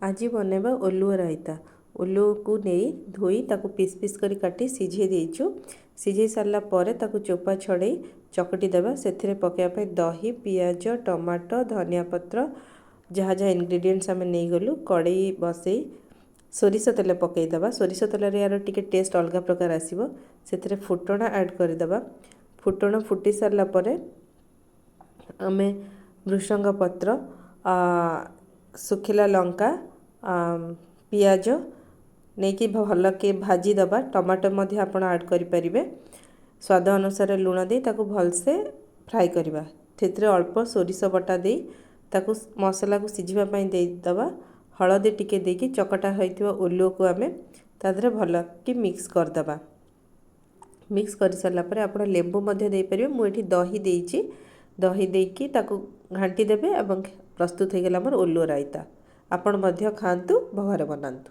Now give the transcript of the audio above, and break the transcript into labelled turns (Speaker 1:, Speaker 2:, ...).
Speaker 1: आज बनैबा ओलुओ रायता। ओलुओ को नहीं धोई ताकू पीस पीस करी काटी सिझे देइछु। सिझे सारा पर ताकू चोपा छड़े चकटी देबा। सेथिरे पकेबा दही पियाज टमाटो धनिया पत्र जहाँ जहाँ इंग्रेडिएंट्स आम नहीं गलु कड़े बसई सोरिष तेल पकईदबा। सोरिष तेल यार टिके टेस्ट अलग प्रकार आसीबो। सेथिरे फुटण ऐड करदेबा। फुटण फुटी सारा पर आमे भृषंग पत्र सुखिला लंका पियाज नहीं कि भल के भाजी दबा। टमाटो मध्य आपण ऐड करि परिबे। स्वाद अनुसार लूण दे ताकू भलसे फ्राई करबा। थेतरे अल्प सोरिष बटा दे ताकू मसला को सिझिबा पई दे दबा। हळदी टिके देकी चकटा होइतिबा ओलुओ को आमे तादरे भल कि मिक्स कर दबा। मिक्स कर सारा पर आपण लेंबू मध्य दे परिबे। मु एठी दही देइची। दही देकी ताकू घांटी देबे एवं प्रस्तुत हो गला मोर ओलुओ रायता। आपण मध्य खांतु घरे बनांतु।